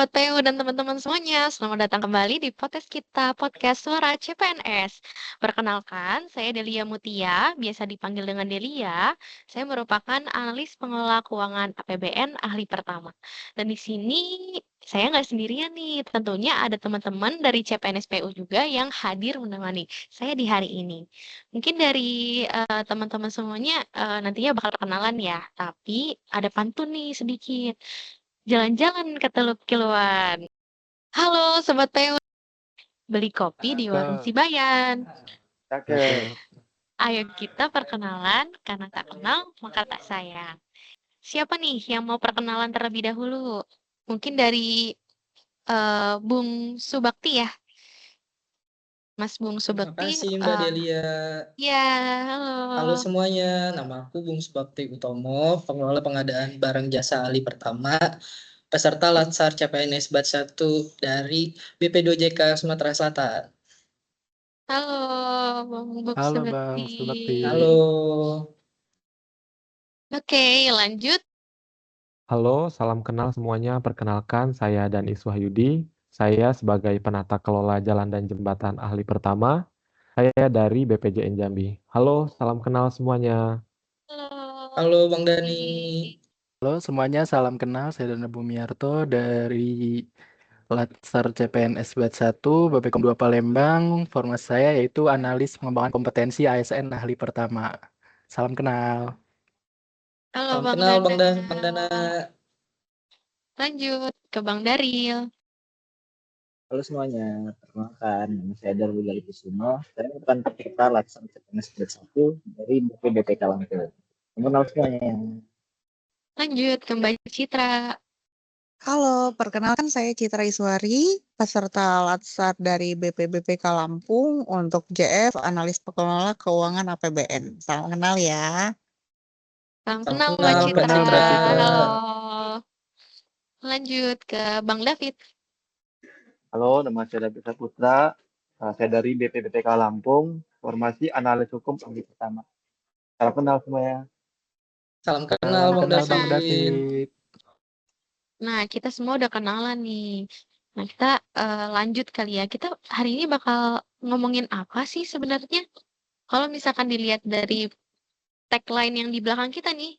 Sobat PU dan teman-teman semuanya, selamat datang kembali di podcast kita, podcast Suara CPNS. Perkenalkan, saya Delia Mutia, biasa dipanggil dengan Delia. Saya merupakan analis pengelola keuangan APBN ahli pertama. Dan di sini saya nggak sendirian nih, tentunya ada teman-teman dari CPNS PU juga yang hadir menemani saya di hari ini. Mungkin dari teman-teman semuanya nantinya bakal kenalan ya, tapi ada pantun nih sedikit. Jalan-jalan ke Teluk Kiluan. Halo Sobat PU, beli kopi di warung Cakep, Sibayan. Cakep. Ayo kita perkenalan, karena tak kenal maka tak sayang. Siapa nih yang mau perkenalan terlebih dahulu? Mungkin dari Bung Subakti ya, Mas Bung Terima Subakti. kasih Mbak Delia. Ya, Halo halo. semuanya, nama aku Bung Subakti Utomo, pengelola pengadaan barang jasa ahli pertama, peserta Latsar CPNS Batch 1 dari BP2JK Sumatera Selatan. Halo, Bung halo Subakti. Bang Subakti. Halo. Oke, lanjut. Halo, salam kenal semuanya. Perkenalkan, saya Danis Wahyudi. Saya sebagai penata kelola jalan dan jembatan ahli pertama. Saya dari BPJN Jambi. Halo, salam kenal semuanya. Halo. Halo Bang Dani. Halo semuanya, salam kenal. Saya Dana Bumiarto dari Latsar CPNS Batch 1, BPKOM 2 Palembang. Formasi saya yaitu analis pengembangan kompetensi ASN ahli pertama. Salam kenal. Halo Salam Bang kenal Bang Dana. Dana. Lanjut ke Bang Daril. Halo semuanya, perkenalkan nama saya Darul Gali Kusumo. Saya merupakan peserta Latsar CPNS Batch 1 dari BPDPK Lampung. Mengenal semuanya. Lanjut ke Mbak Citra. Halo, perkenalkan saya Citra Iswari, peserta Latsar dari BPBPK Lampung untuk JF Analis Pengelola Keuangan APBN. Salam kenal ya. Salam Salam kenal Mbak kenal Salam Mbak Citra. kenal Mbak Citra. Halo. Lanjut ke Bang David. Halo, nama saya David Saputra. Saya dari BPBPK Lampung, formasi analis hukum ahli pertama. Salam kenal semuanya. Salam kenal Salam Bang kenal Bang David. David. Nah, kita semua udah kenalan nih. Nah, kita lanjut kali ya. Kita hari ini bakal ngomongin apa sih sebenarnya? Kalau misalkan dilihat dari tagline yang di belakang kita nih,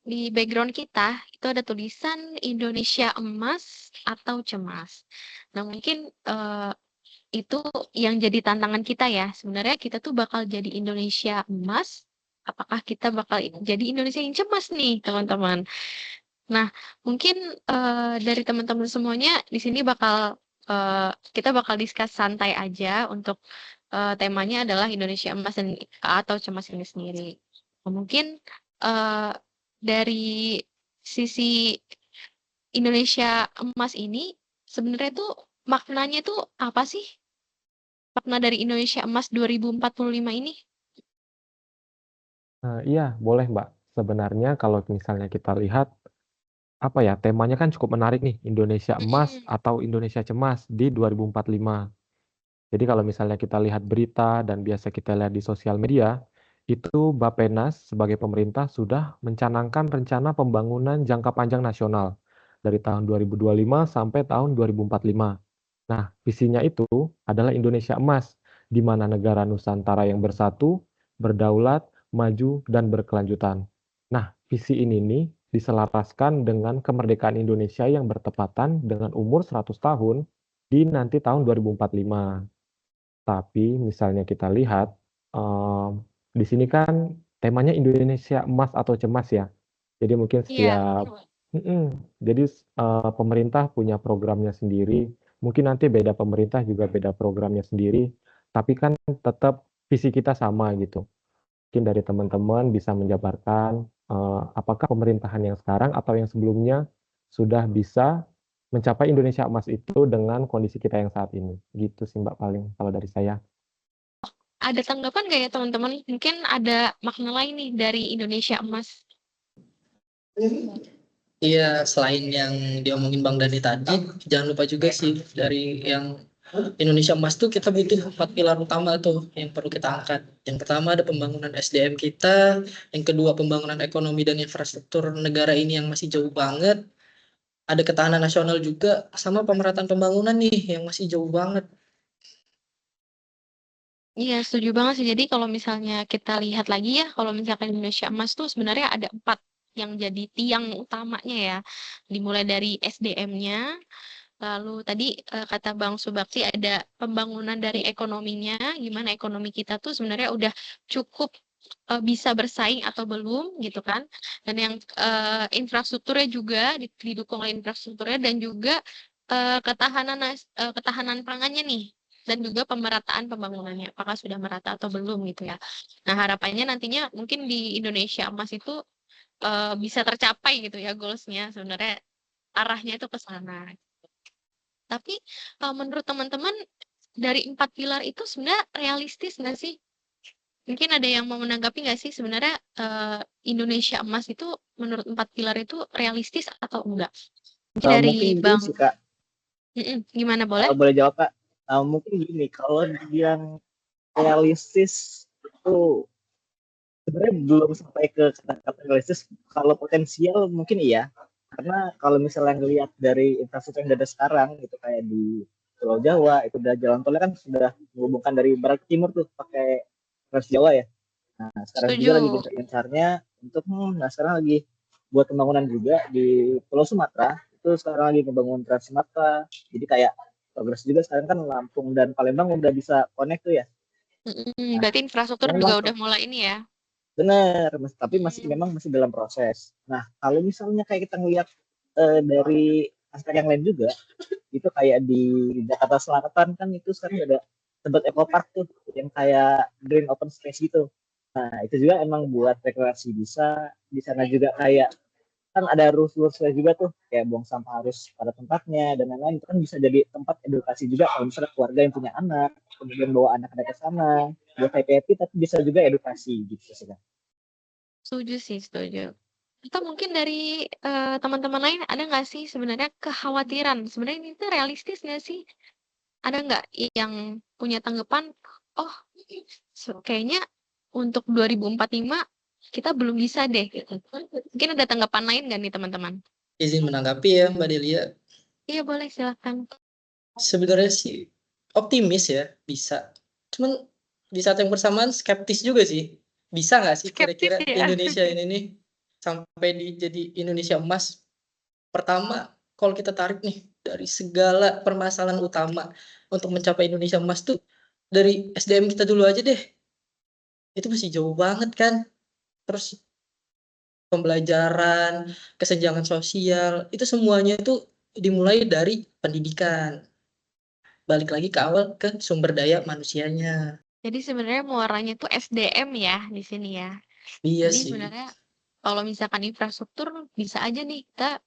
di background kita, itu ada tulisan Indonesia Emas atau Cemas. Nah, mungkin itu yang jadi tantangan kita ya. Sebenarnya kita tuh bakal jadi Indonesia emas, apakah kita bakal jadi Indonesia yang cemas nih, teman-teman. Nah, mungkin dari teman-teman semuanya di sini kita bakal discuss santai aja untuk temanya adalah Indonesia emas atau cemas ini sendiri. Nah, mungkin dari sisi Indonesia emas ini sebenarnya tuh maknanya tuh apa sih? Makna dari Indonesia Emas 2045 ini? Iya, boleh Mbak. Sebenarnya kalau misalnya kita lihat, apa ya, temanya kan cukup menarik nih, Indonesia Emas Mhm. atau Indonesia Cemas di 2045. Jadi kalau misalnya kita lihat berita dan biasa kita lihat di sosial media, itu Bappenas sebagai pemerintah sudah mencanangkan rencana pembangunan jangka panjang nasional dari tahun 2025 sampai tahun 2045. Nah, visinya itu adalah Indonesia Emas, di mana negara Nusantara yang bersatu, berdaulat, maju, dan berkelanjutan. Nah, visi ini nih diselaraskan dengan kemerdekaan Indonesia yang bertepatan dengan umur 100 tahun di nanti tahun 2045. Tapi misalnya kita lihat, di sini kan temanya Indonesia Emas atau Cemas ya. Jadi mungkin Iya, setiap betul. jadi pemerintah punya programnya sendiri, mungkin nanti beda pemerintah juga beda programnya sendiri, tapi kan tetap visi kita sama gitu. Mungkin dari teman-teman bisa menjabarkan, apakah pemerintahan yang sekarang atau yang sebelumnya sudah bisa mencapai Indonesia Emas itu dengan kondisi kita yang saat ini, gitu sih Mbak paling kalau dari saya. Ada tanggapan nggak ya teman-teman? Mungkin ada makna lain nih dari Indonesia Emas. Iya, selain yang diomongin Bang Dani tadi, jangan lupa juga sih dari yang Indonesia Emas tuh kita butuh 4 pilar utama tuh yang perlu kita angkat. Yang pertama ada pembangunan SDM kita, yang kedua pembangunan ekonomi dan infrastruktur negara ini yang masih jauh banget. ada ketahanan nasional juga, sama pemerataan pembangunan nih yang masih jauh banget. Iya, setuju banget sih. Jadi kalau misalnya kita lihat lagi ya, kalau misalkan Indonesia Emas tuh sebenarnya ada 4 yang jadi tiang utamanya ya. Dimulai dari SDM-nya, lalu tadi kata Bang Subakti ada pembangunan dari ekonominya, gimana ekonomi kita tuh sebenarnya udah cukup bisa bersaing atau belum gitu kan. Dan yang infrastrukturnya juga didukung oleh infrastrukturnya dan juga ketahanan pangannya nih dan juga pemerataan pembangunannya apakah sudah merata atau belum gitu ya. Nah, harapannya nantinya mungkin di Indonesia Emas itu bisa tercapai gitu ya goals-nya sebenarnya arahnya itu ke sana. Tapi menurut teman-teman dari 4 pilar itu sebenarnya realistis nggak sih? Mungkin ada yang mau menanggapi nggak sih sebenarnya Indonesia Emas itu menurut 4 pilar itu realistis atau enggak? Mungkin dari Mungkin gini Bang, sih Kak, gimana boleh? boleh jawab Kak. Mungkin gini, kalau yang realistis itu sebenarnya belum sampai ke kata-kata realistis. Kalau potensial mungkin iya, karena kalau misalnya ngelihat dari infrastruktur yang ada sekarang itu kayak di Pulau Jawa itu udah jalan tolnya kan sudah menghubungkan dari barat ke timur tuh pakai Trans Jawa ya. Nah sekarang juga lagi Setuju. gencar-gencarnya untuk nah sekarang lagi buat pembangunan juga di Pulau Sumatera itu sekarang lagi membangun Trans Sumatera. Jadi kayak progres juga sekarang kan Lampung dan Palembang udah bisa connect tuh ya. Nah, Berarti infrastruktur memang juga udah mulai ini ya. benar, tapi masih Hmm. memang masih dalam proses. Nah, kalau misalnya kayak kita ngelihat dari aspek yang lain juga, itu kayak di Jakarta Selatan kan itu sekarang ada tempat eco park tuh yang kayak green open space gitu. Nah, itu juga emang buat rekreasi bisa. Di sana juga kayak kan ada rules-rulesnya juga tuh kayak buang sampah harus pada tempatnya dan lain-lain itu kan bisa jadi tempat edukasi juga kalau misalnya keluarga yang punya anak kemudian bawa anak-anak ke sana buat happy tapi bisa juga edukasi gitu sih kan. Setuju sih, setuju. Atau mungkin dari teman-teman lain ada nggak sih sebenarnya kekhawatiran? Sebenarnya ini tuh realistis nggak sih? Ada nggak yang punya tanggapan, oh kayaknya untuk 2045 kita belum bisa deh gitu. Mungkin ada tanggapan lain nggak nih teman-teman? Izin menanggapi ya Mbak Delia. Iya boleh silakan. Sebenarnya sih optimis ya bisa. Cuman di saat yang bersamaan skeptis juga sih. Bisa nggak sih Skeptis kira-kira ya. Indonesia ini nih sampai jadi Indonesia emas? Pertama, kalau kita tarik nih dari segala permasalahan utama untuk mencapai Indonesia emas tuh dari SDM kita dulu aja deh. Itu masih jauh banget kan. Terus pembelajaran, kesenjangan sosial, itu semuanya itu dimulai dari pendidikan. Balik lagi ke awal ke sumber daya manusianya. Jadi sebenarnya muaranya tuh SDM ya di sini ya. Iya Jadi sih. sebenarnya kalau misalkan infrastruktur bisa aja nih kita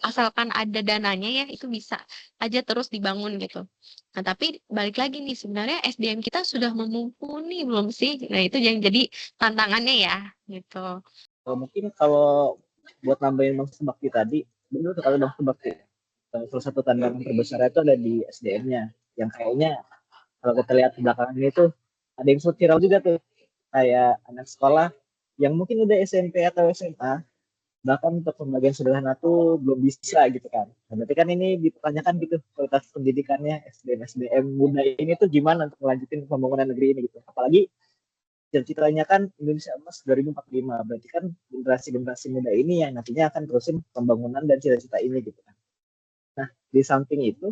asalkan ada dananya ya itu bisa aja terus dibangun gitu. Nah, tapi balik lagi nih sebenarnya SDM kita sudah mumpuni belum sih? Nah, itu yang jadi tantangannya ya gitu. Mungkin kalau buat nambahin Bang Subakti tadi benar kalau Bang Subakti salah satu tantangan terbesar itu ada di SDM-nya yang kayaknya kalau kita lihat di belakangan ini tuh ada yang sempat viral juga tuh kayak anak sekolah yang mungkin udah SMP atau SMA bahkan untuk pembagian sederhana tuh belum bisa gitu kan. Nah, berarti kan ini dipertanyakan gitu kualitas pendidikannya SDM muda ini tuh gimana untuk melanjutin pembangunan negeri ini gitu. Apalagi cita-citanya kan Indonesia Emas 2045. Berarti kan generasi-generasi muda ini yang nantinya akan terusin pembangunan dan cita-cita ini gitu kan. Nah, di samping itu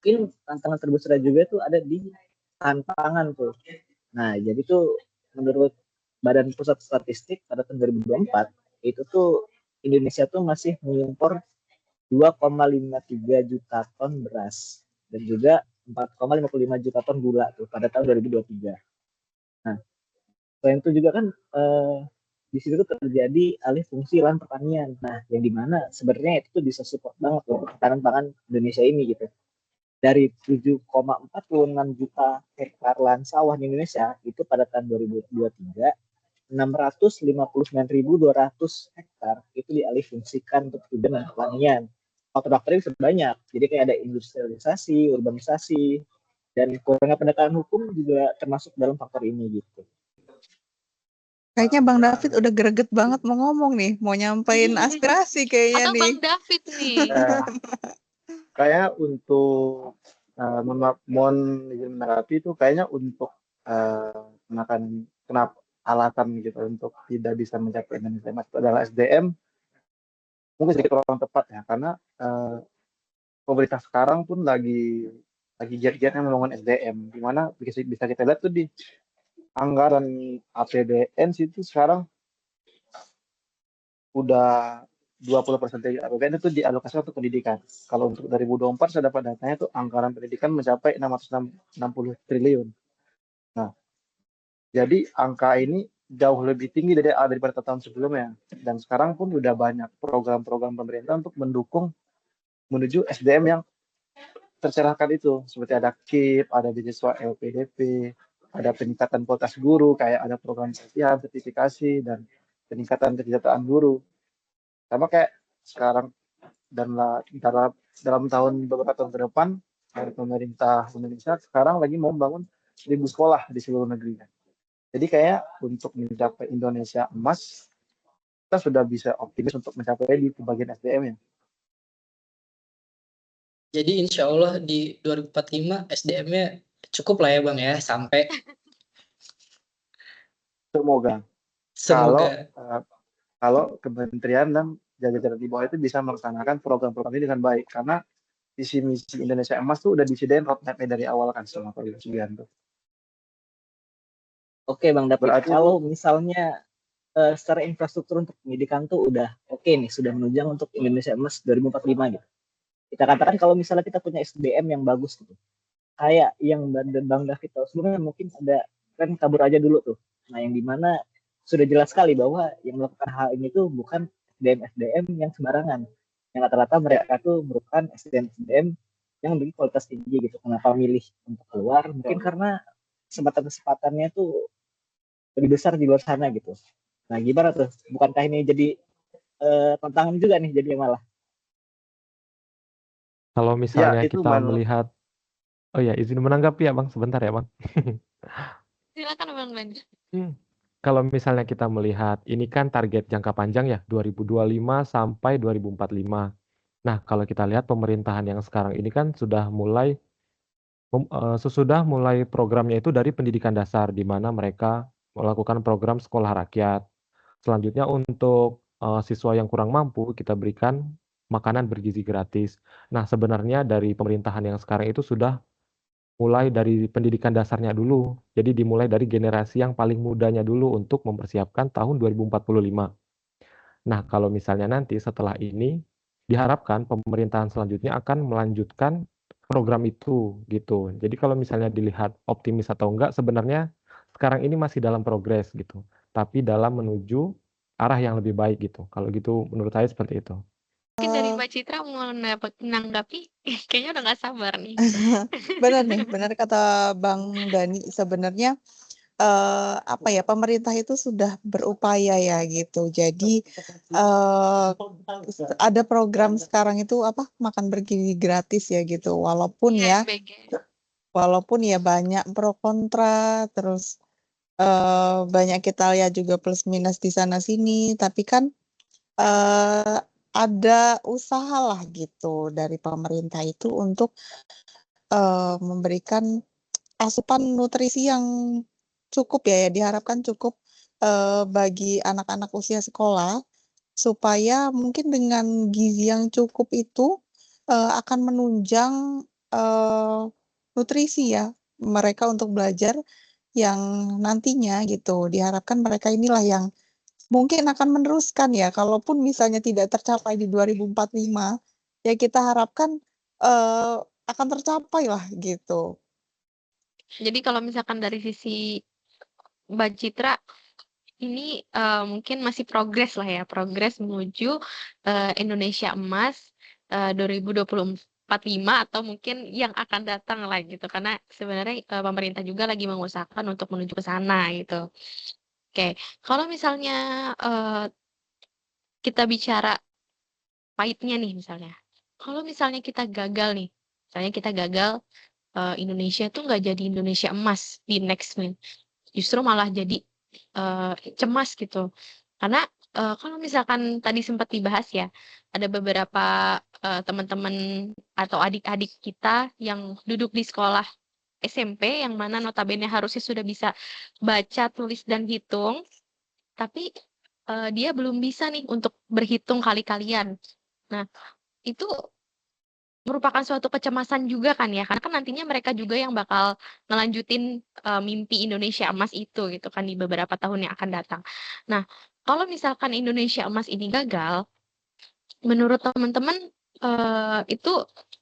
mungkin tantangan terbesar juga tuh ada di tantangan tuh. Nah, jadi tuh menurut Badan Pusat Statistik pada tahun 2024 itu tuh Indonesia tuh masih mengimpor 2,53 juta ton beras dan juga 4,55 juta ton gula tuh pada tahun 2023. Nah, selain itu juga kan di situ tuh terjadi alih fungsi lahan pertanian. Nah, yang dimana sebenarnya itu tuh bisa support banget untuk ketahanan pangan Indonesia ini gitu. Dari 7,46 juta hektar lahan sawah di Indonesia itu pada tahun 2023 659.200 hektar itu dialihfungsikan untuk tujuan pertanian. Faktor-faktornya bisa banyak. Jadi kayak ada industrialisasi, urbanisasi, dan kurangnya pendekatan hukum juga termasuk dalam faktor ini gitu. Kayaknya Bang David udah greget banget mau ngomong nih, mau nyampein aspirasi kayaknya Atau nih. Bang David nih. Kayak untuk mohon izin menanggapi itu kayaknya untuk kenapa alasan gitu untuk tidak bisa mencapai Indonesia Emas itu adalah SDM mungkin sedikit kurang tepat ya karena pemerintah sekarang pun lagi giat-giatnya membangun SDM di mana bisa kita lihat tuh di anggaran APBN situ sekarang udah 20% dari APBN itu dialokasikan untuk pendidikan. Kalau untuk 2024 saya dapat datanya itu anggaran pendidikan mencapai 660 triliun. Nah, jadi angka ini jauh lebih tinggi daripada tahun sebelumnya. Dan sekarang pun udah banyak program-program pemerintah untuk mendukung menuju SDM yang tercerahkan itu. Seperti ada KIP, ada beasiswa LPDP, ada peningkatan kualitas guru, kayak ada program pelatihan, sertifikasi, dan peningkatan kesejahteraan guru. Sama kayak sekarang dan dalam beberapa tahun ke depan pemerintah Indonesia sekarang lagi mau membangun 1.000 sekolah di seluruh negeri. Jadi kayak untuk mencapai Indonesia emas kita sudah bisa optimis untuk mencapai di bagian SDM-nya. Jadi insya Allah di 2045 SDM-nya cukup lah ya Bang ya sampai. Semoga. Kalau kementerian dan jajaran di bawah itu bisa melaksanakan program-program ini dengan baik karena visi misi Indonesia Emas tuh udah disediain roadmap-nya dari awal kan sama Pak Sugianto. Oke Bang David, Berarti kalau misalnya secara infrastruktur untuk pendidikan tuh udah oke nih, sudah menunjang untuk Indonesia Emas 2045 gitu. Kita katakan kalau misalnya kita punya SDM yang bagus gitu, kayak yang Bang David tahu sebelumnya mungkin ada kan kabur aja dulu tuh. Nah yang dimana sudah jelas sekali bahwa yang melakukan hal ini tuh bukan SDM yang sembarangan. Yang rata-rata mereka tuh merupakan SDM yang memiliki kualitas tinggi gitu. Kenapa milih untuk keluar? Mungkin karena kesempatan-kesempatannya tuh lebih besar di luar sana gitu. Nah gimana tuh? Bukankah ini jadi tantangan juga nih jadinya malah? Kalau misalnya itu kita melihat, oh ya izin menanggapi ya Bang, sebentar ya Bang. Silakan Bang Ben. Kalau misalnya kita melihat, ini kan target jangka panjang ya, 2025 sampai 2045. Nah, kalau kita lihat pemerintahan yang sekarang ini kan sudah mulai sesudah mulai programnya itu dari pendidikan dasar, di mana mereka melakukan program sekolah rakyat. Selanjutnya untuk siswa yang kurang mampu, kita berikan makanan bergizi gratis. Nah, sebenarnya dari pemerintahan yang sekarang itu sudah mulai dari pendidikan dasarnya dulu. Jadi dimulai dari generasi yang paling mudanya dulu untuk mempersiapkan tahun 2045. Nah, kalau misalnya nanti setelah ini, diharapkan pemerintahan selanjutnya akan melanjutkan program itu, gitu. Jadi kalau misalnya dilihat optimis atau enggak, sebenarnya sekarang ini masih dalam progres gitu. Tapi dalam menuju arah yang lebih baik gitu. Kalau gitu menurut saya seperti itu. Mungkin dari Mbak Citra mau menanggapi, kayaknya udah nggak sabar nih. Benar nih, benar kata Bang Dani. Sebenarnya apa ya, pemerintah itu sudah berupaya ya gitu. Jadi ada program sekarang itu apa, makan bergizi gratis ya gitu. Walaupun Iya, ya, MBG. walaupun ya banyak pro kontra, terus banyak kita lihat juga plus minus di sana sini. Tapi kan ada usaha lah gitu dari pemerintah itu untuk memberikan asupan nutrisi yang cukup ya, diharapkan cukup bagi anak-anak usia sekolah, supaya mungkin dengan gizi yang cukup itu akan menunjang nutrisi ya mereka untuk belajar yang nantinya gitu. Diharapkan mereka inilah yang mungkin akan meneruskan ya, kalaupun misalnya tidak tercapai di 2045, ya kita harapkan akan tercapai lah gitu. Jadi kalau misalkan dari sisi Mbak Citra, ini mungkin masih progres lah ya, progres menuju Indonesia Emas 2045 atau mungkin yang akan datang lah gitu. Karena sebenarnya pemerintah juga lagi mengusahakan untuk menuju ke sana gitu. Oke, kalau misalnya kita bicara pahitnya nih misalnya. Kalau misalnya kita gagal nih, misalnya kita gagal Indonesia tuh nggak jadi Indonesia Emas di next nih. Justru malah jadi cemas gitu. Karena, kalau misalkan tadi sempat dibahas ya, ada beberapa, teman-teman atau adik-adik kita yang duduk di sekolah SMP yang mana notabene harusnya sudah bisa baca, tulis, dan hitung, tapi, dia belum bisa nih untuk berhitung kali-kalian. Nah, itu merupakan suatu kecemasan juga kan ya, karena kan nantinya mereka juga yang bakal ngelanjutin, mimpi Indonesia Emas itu gitu kan di beberapa tahun yang akan datang. Nah, kalau misalkan Indonesia Emas ini gagal, menurut teman-teman, itu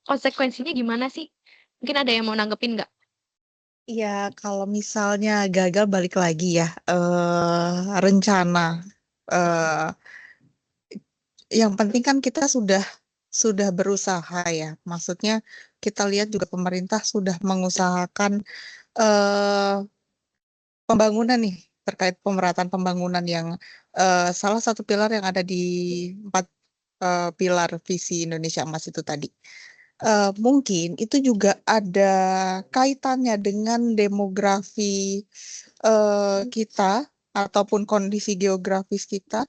konsekuensinya gimana sih? Mungkin ada yang mau nanggepin nggak? Ya, kalau misalnya gagal balik lagi ya, rencana. Eh, yang penting kan kita sudah berusaha ya. Maksudnya kita lihat juga pemerintah sudah mengusahakan eh, pembangunan nih terkait pemerataan pembangunan yang salah satu pilar yang ada di 4 pilar visi Indonesia Emas itu tadi. Mungkin itu juga ada kaitannya dengan demografi kita ataupun kondisi geografis kita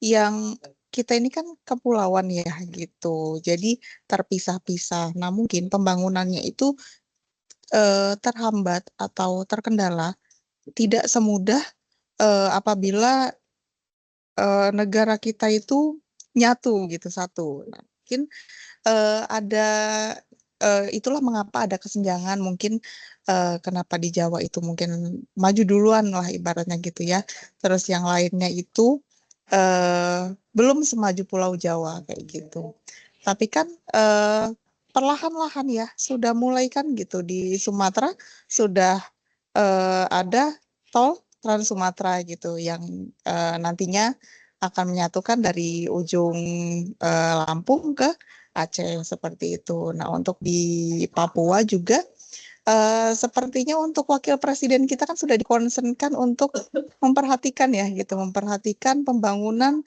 yang kita ini kan kepulauan ya gitu. Jadi terpisah-pisah. Nah, mungkin pembangunannya itu terhambat atau terkendala tidak semudah apabila negara kita itu nyatu gitu satu. Nah, mungkin ada itulah mengapa ada kesenjangan mungkin kenapa di Jawa itu mungkin maju duluan lah ibaratnya gitu ya. Terus yang lainnya itu belum semaju Pulau Jawa kayak gitu. Tapi kan perlahan-lahan ya sudah mulai kan gitu di Sumatera sudah ada tol Trans Sumatera gitu yang nantinya akan menyatukan dari ujung Lampung ke Aceh seperti itu. Nah, untuk di Papua juga sepertinya untuk wakil presiden kita kan sudah dikonsenkan untuk memperhatikan ya gitu, memperhatikan pembangunan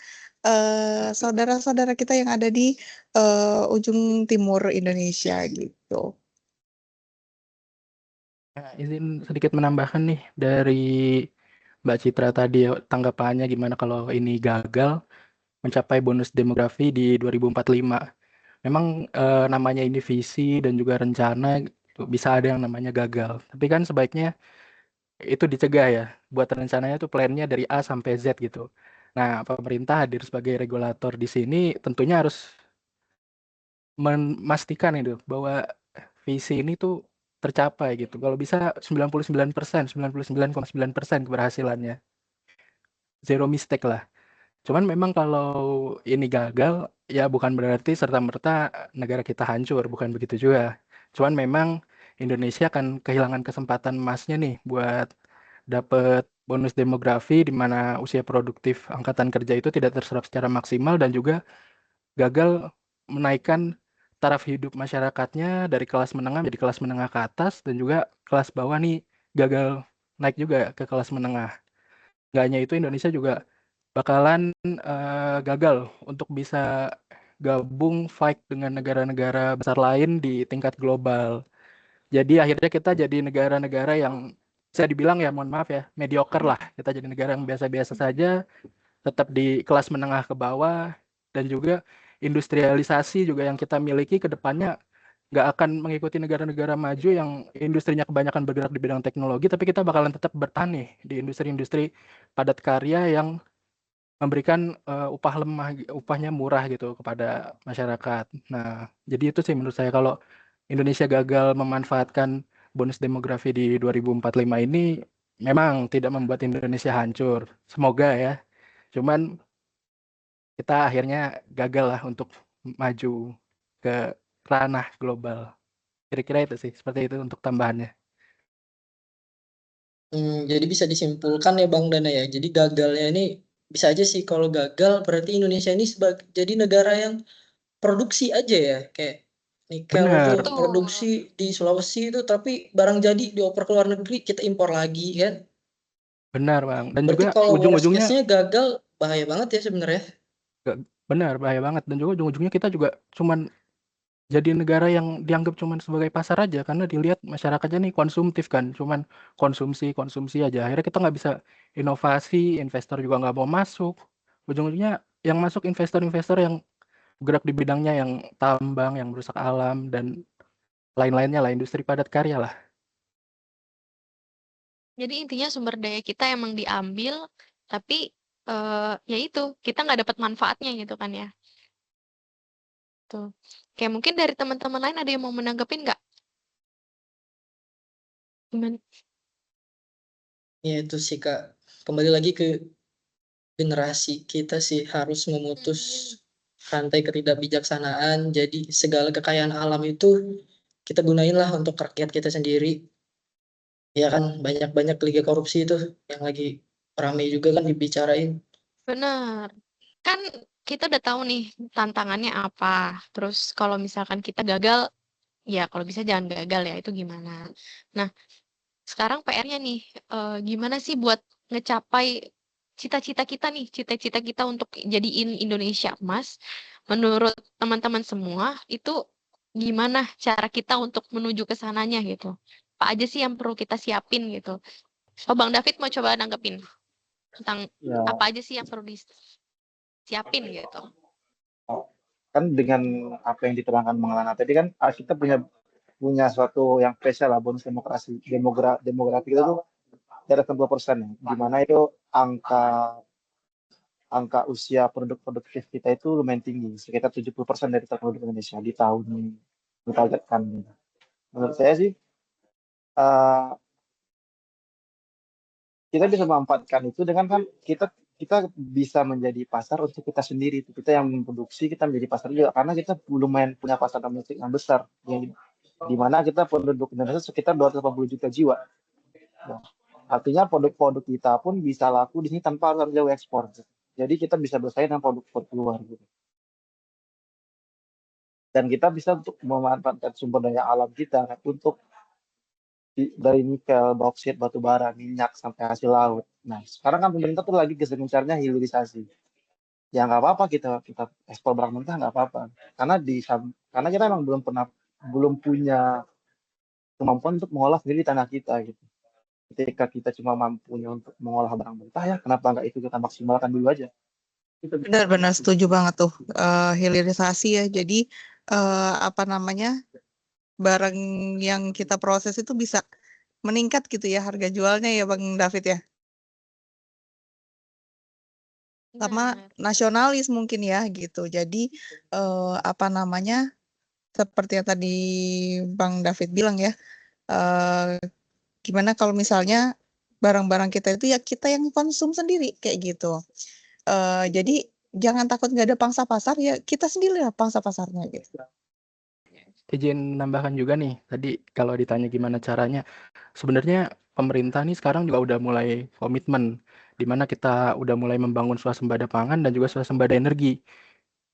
saudara-saudara kita yang ada di ujung timur Indonesia gitu. Nah, izin sedikit menambahkan nih dari Mbak Citra tadi tanggapannya gimana kalau ini gagal mencapai bonus demografi di 2045. Memang namanya ini visi dan juga rencana bisa ada yang namanya gagal. Tapi kan sebaiknya itu dicegah ya. Buat rencananya tuh plannya dari A sampai Z gitu. Nah, pemerintah hadir sebagai regulator di sini tentunya harus memastikan itu bahwa visi ini tuh tercapai gitu. Kalau bisa 99%, 99,9% keberhasilannya. Zero mistake lah. Cuman memang kalau ini gagal, ya bukan berarti serta-merta negara kita hancur, bukan begitu juga. Cuman memang Indonesia akan kehilangan kesempatan emasnya nih buat dapet bonus demografi di mana usia produktif angkatan kerja itu tidak terserap secara maksimal dan juga gagal menaikkan taraf hidup masyarakatnya dari kelas menengah menjadi kelas menengah ke atas dan juga kelas bawah nih gagal naik juga ke kelas menengah. Nggak hanya itu, Indonesia juga bakalan gagal untuk bisa gabung fight dengan negara-negara besar lain di tingkat global. Jadi akhirnya kita jadi negara-negara yang bisa dibilang ya mohon maaf ya mediocre lah. Kita jadi negara yang biasa-biasa saja, tetap di kelas menengah ke bawah dan juga industrialisasi juga yang kita miliki ke depannya nggak akan mengikuti negara-negara maju yang industrinya kebanyakan bergerak di bidang teknologi, tapi kita bakalan tetap bertahan nih di industri-industri padat karya yang memberikan upah lemah, upahnya murah gitu kepada masyarakat. Nah, jadi itu sih menurut saya kalau Indonesia gagal memanfaatkan bonus demografi di 2045 ini memang tidak membuat Indonesia hancur. Semoga ya. Cuman kita akhirnya gagal lah untuk maju ke ranah global. Kira-kira itu sih, seperti itu untuk tambahannya. Jadi bisa disimpulkan ya Bang Dana ya. Jadi gagalnya ini bisa aja sih kalau gagal berarti Indonesia ini jadi negara yang produksi aja ya, kayak nikel tuh Benar, Betul. produksi di Sulawesi itu tapi barang jadi dioper ke luar negeri kita impor lagi kan. benar Bang. Dan Berarti juga kalau worst ujung-ujungnya case-nya gagal bahaya banget ya sebenarnya. benar bahaya banget dan juga ujung-ujungnya kita juga cuman jadi negara yang dianggap cuman sebagai pasar aja karena dilihat masyarakatnya nih konsumtif kan, cuman konsumsi aja. Akhirnya kita nggak bisa inovasi, investor juga nggak mau masuk. Ujung-ujungnya yang masuk investor-investor yang gerak di bidangnya yang tambang, yang merusak alam dan lain-lainnya lah, industri padat karya lah. Jadi intinya sumber daya kita emang diambil, tapi ya itu kita nggak dapat manfaatnya gitu kan ya. Tuh. Kayak mungkin dari teman-teman lain ada yang mau menanggapin nggak? Gimana? Ya itu sih Kak, kembali lagi ke generasi kita sih harus memutus rantai ketidakbijaksanaan. Jadi segala kekayaan alam itu kita gunain lah untuk rakyat kita sendiri. Ya kan banyak-banyak liga korupsi itu yang lagi ramai juga kan dibicarain. Bener. Kan kita udah tahu nih tantangannya apa. Terus kalau misalkan kita gagal, ya kalau bisa jangan gagal ya, itu gimana. Nah, sekarang PR-nya nih, gimana sih buat ngecapai cita-cita kita nih, cita-cita kita untuk jadiin Indonesia emas, menurut teman-teman semua, itu gimana cara kita untuk menuju ke sananya gitu? Apa aja sih yang perlu kita siapin gitu? Oh, Bang David mau coba nanggepin tentang Ya, apa aja sih yang perlu disiapin gitu? kan dengan apa yang diterangkan Bang Lana tadi kan kita punya suatu yang spesial lah, bonus demografi kita tuh di atas 60% ya, di mana itu angka usia penduduk produktif kita itu lumayan tinggi, sekitar 70% dari total penduduk Indonesia di tahun ini ditargetkan. Menurut saya sih eh, kita bisa memanfaatkan itu dengan kan kita bisa menjadi pasar untuk kita sendiri. Kita yang memproduksi, kita menjadi pasar juga karena kita lumayan punya pasar domestik yang besar, di mana kita penduduk Indonesia sekitar 280 juta jiwa. Nah, artinya produk-produk kita pun bisa laku di sini tanpa harus jauh ekspor. Jadi kita bisa bersaing dengan produk luar gitu. Dan kita bisa untuk memanfaatkan sumber daya alam kita untuk dari nikel, bauksit, batu bara, minyak sampai hasil laut. Nah, sekarang kan pemerintah tuh lagi gencar-gencarnya hilirisasi. Ya nggak apa-apa kita ekspor barang mentah nggak apa-apa. Karena kita emang belum punya kemampuan untuk mengolah sendiri tanah kita gitu. Ketika kita cuma mampunya untuk mengolah barang mentah ya kenapa nggak itu kita maksimalkan dulu aja. Gitu. Benar-benar setuju banget tuh, hilirisasi ya. Jadi apa namanya, barang yang kita proses itu bisa meningkat gitu ya harga jualnya ya Bang David ya. Sama Benar. nasionalis mungkin ya gitu. Jadi apa namanya, seperti yang tadi Bang David bilang ya, gimana kalau misalnya barang-barang kita itu ya kita yang konsum sendiri kayak gitu. Jadi jangan takut nggak ada pangsa pasar, ya kita sendiri lah pangsa pasarnya gitu. Izin menambahkan juga nih, tadi kalau ditanya gimana caranya, sebenarnya pemerintah nih sekarang juga udah mulai komitmen, di mana kita udah mulai membangun swasembada pangan dan juga swasembada energi.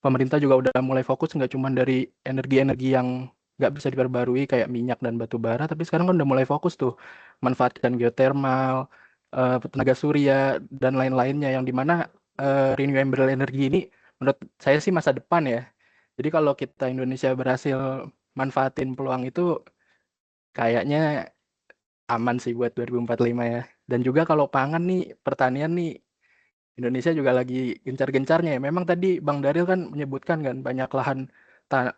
Pemerintah juga udah mulai fokus nggak cuma dari energi-energi yang nggak bisa diperbarui kayak minyak dan batu bara, tapi sekarang kan udah mulai fokus tuh manfaatkan geotermal, tenaga surya dan lain-lainnya yang dimana renewable energy ini menurut saya sih masa depan ya. Jadi kalau kita Indonesia berhasil manfaatin peluang itu kayaknya aman sih buat 2045 ya. Dan juga kalau pangan nih, pertanian nih Indonesia juga lagi gencar-gencarnya ya. Memang tadi Bang Daril kan menyebutkan kan banyak lahan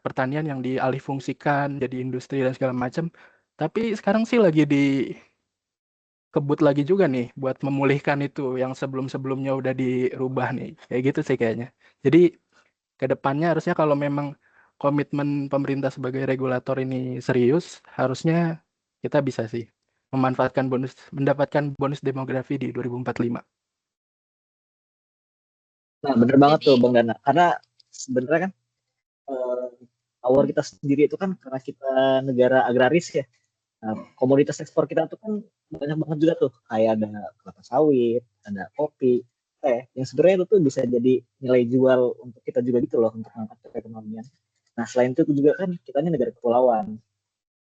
pertanian yang dialihfungsikan jadi industri dan segala macam. Tapi sekarang sih lagi dikebut lagi juga nih buat memulihkan itu yang sebelum-sebelumnya udah dirubah nih. Kayak gitu sih kayaknya. Jadi kedepannya harusnya kalau memang komitmen pemerintah sebagai regulator ini serius, harusnya kita bisa sih mendapatkan bonus demografi di 2045. Nah, bener banget tuh Jadi Bang Dana. Karena sebenarnya kan power kita sendiri itu kan karena kita negara agraris ya. Nah, komoditas ekspor kita tuh kan banyak banget juga tuh. Kayak ada kelapa sawit, ada kopi, teh. Yang sebenarnya itu tuh bisa jadi nilai jual untuk kita juga gitu loh untuk mengangkat perekonomian. Nah, selain itu juga kan kita ini negara kepulauan.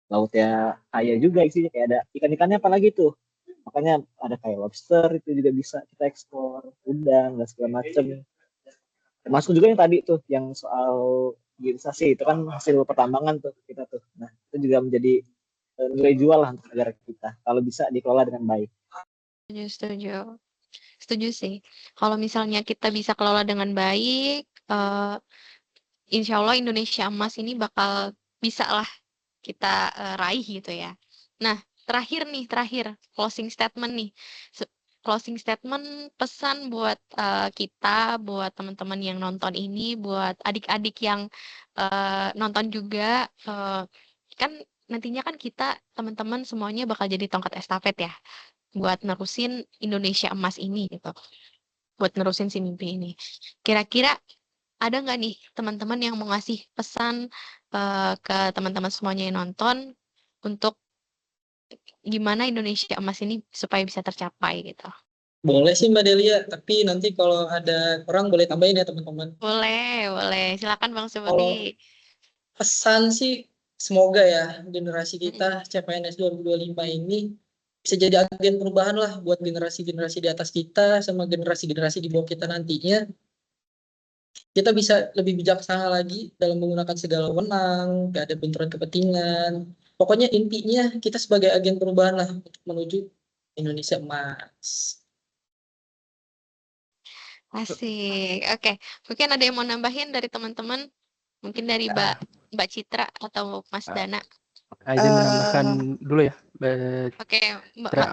Lautnya kaya juga isinya, kayak ada ikan-ikannya apalagi tuh. Makanya ada kayak lobster itu juga bisa kita ekspor, udang dan segala macam. Termasuk juga yang tadi tuh yang soal hilirisasi itu kan hasil pertambangan tuh kita tuh. Nah, itu juga menjadi nilai jual lah untuk negara kita kalau bisa dikelola dengan baik. Setuju, setuju. Setuju sih. Kalau misalnya kita bisa kelola dengan baik, insya Allah Indonesia emas ini bakal bisa lah kita raih gitu ya. Nah, terakhir closing statement nih. Closing statement pesan buat kita, buat teman-teman yang nonton ini, buat adik-adik yang nonton juga. Kan nantinya kan kita teman-teman semuanya bakal jadi tongkat estafet ya, buat nerusin Indonesia emas ini gitu, buat nerusin si mimpi ini. Kira-kira ada nggak nih teman-teman yang mau ngasih pesan ke teman-teman semuanya yang nonton untuk gimana Indonesia emas ini supaya bisa tercapai gitu? Boleh sih Mbak Delia, tapi nanti kalau ada kurang boleh tambahin ya teman-teman. Boleh. Silakan Bang Kalau Subakti. pesan sih semoga ya generasi kita CPNS 2025 ini bisa jadi agen perubahan lah buat generasi-generasi di atas kita sama generasi-generasi di bawah kita nantinya. Kita bisa lebih bijaksana lagi dalam menggunakan segala wewenang, gak ada benturan kepentingan. Pokoknya intinya kita sebagai agen perubahan lah untuk menuju Indonesia emas. Asik. Oke. Mungkin ada yang mau nambahin dari teman-teman? Mungkin dari Mbak Citra atau Mas Ah. Dana. Izin menambahkan dulu ya, Oke, Mbak, Citra.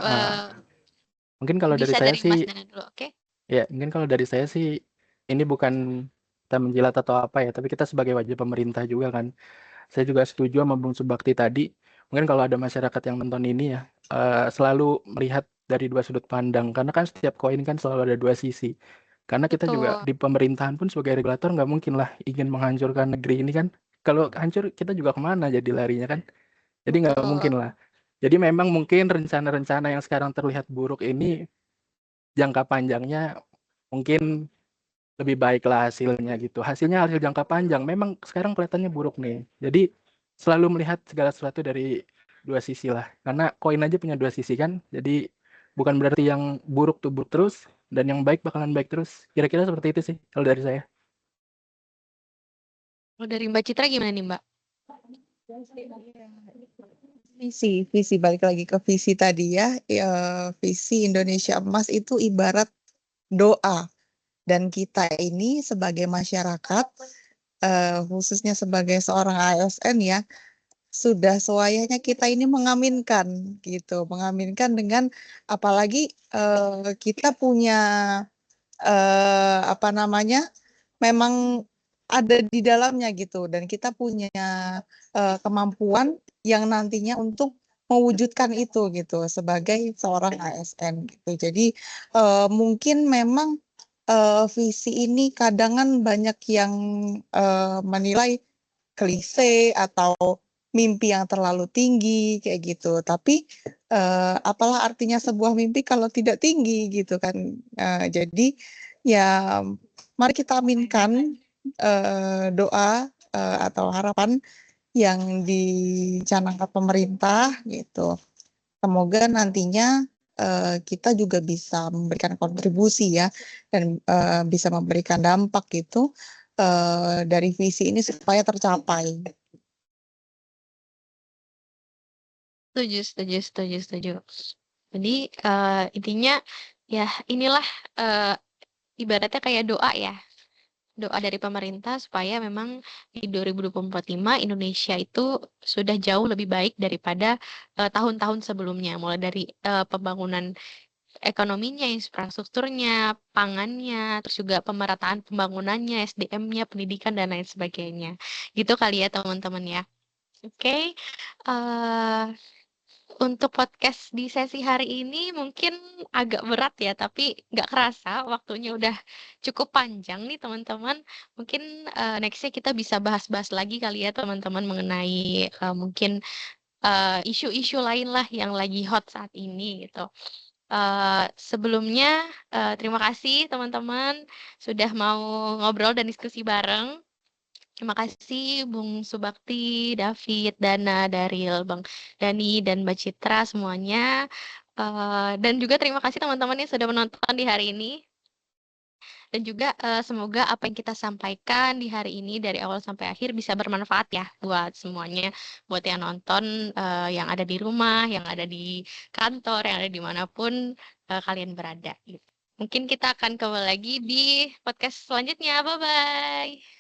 Mungkin kalau dari bisa saya dari Mas sih, Dana dulu, oke? ya mungkin kalau dari saya sih ini bukan kita menjilat atau apa ya, tapi kita sebagai wajib pemerintah juga kan. Saya juga setuju sama Bung Subakti tadi. Mungkin kalau ada masyarakat yang nonton ini ya, selalu melihat dari dua sudut pandang. Karena kan setiap koin kan selalu ada dua sisi. Karena kita juga Betul. di pemerintahan pun sebagai regulator nggak mungkin lah ingin menghancurkan negeri ini kan. Kalau hancur kita juga kemana jadi larinya kan. Jadi nggak mungkin Betul. lah. Jadi memang mungkin rencana-rencana yang sekarang terlihat buruk ini jangka panjangnya mungkin lebih baik lah hasilnya gitu. Hasilnya hasil jangka panjang. Memang sekarang kelihatannya buruk nih. Jadi selalu melihat segala sesuatu dari dua sisi lah. Karena koin aja punya dua sisi kan. Jadi bukan berarti yang buruk tuh buruk terus dan yang baik bakalan baik terus. Kira-kira seperti itu sih kalau dari saya. Kalau dari Mbak Citra gimana nih, Mbak? Visi balik lagi ke visi tadi ya. Visi Indonesia Emas itu ibarat doa, dan kita ini sebagai masyarakat, khususnya sebagai seorang ASN ya, sudah sewayahnya kita ini mengaminkan gitu, mengaminkan dengan apalagi kita punya apa namanya, memang ada di dalamnya gitu, dan kita punya kemampuan yang nantinya untuk mewujudkan itu gitu sebagai seorang ASN gitu. Jadi mungkin memang visi ini kadang banyak yang menilai klise atau mimpi yang terlalu tinggi kayak gitu. Tapi apalah artinya sebuah mimpi kalau tidak tinggi gitu kan. Jadi ya mari kita aminkan doa atau harapan yang dicanangkan pemerintah gitu. Semoga nantinya kita juga bisa memberikan kontribusi ya, dan bisa memberikan dampak gitu dari visi ini supaya tercapai. Setuju. Jadi intinya ya inilah ibaratnya kayak doa ya. Doa dari pemerintah supaya memang di 2025 Indonesia itu sudah jauh lebih baik daripada tahun-tahun sebelumnya. Mulai dari pembangunan ekonominya, infrastrukturnya, pangannya, terus juga pemerataan pembangunannya, SDM-nya, pendidikan, dan lain sebagainya. Gitu kali ya teman-teman ya. Oke. Untuk podcast di sesi hari ini mungkin agak berat ya, tapi nggak kerasa waktunya udah cukup panjang nih teman-teman. Mungkin nextnya kita bisa bahas-bahas lagi kali ya teman-teman mengenai mungkin isu-isu lain lah yang lagi hot saat ini gitu. Sebelumnya terima kasih teman-teman sudah mau ngobrol dan diskusi bareng. Terima kasih Bung Subakti, David, Dana, Daril, Bang Dani, dan Mbak Citra semuanya. Dan juga terima kasih teman-teman yang sudah menonton di hari ini. Dan juga semoga apa yang kita sampaikan di hari ini dari awal sampai akhir bisa bermanfaat ya buat semuanya, buat yang nonton, yang ada di rumah, yang ada di kantor, yang ada dimanapun kalian berada. Gitu. Mungkin kita akan kembali lagi di podcast selanjutnya. Bye bye.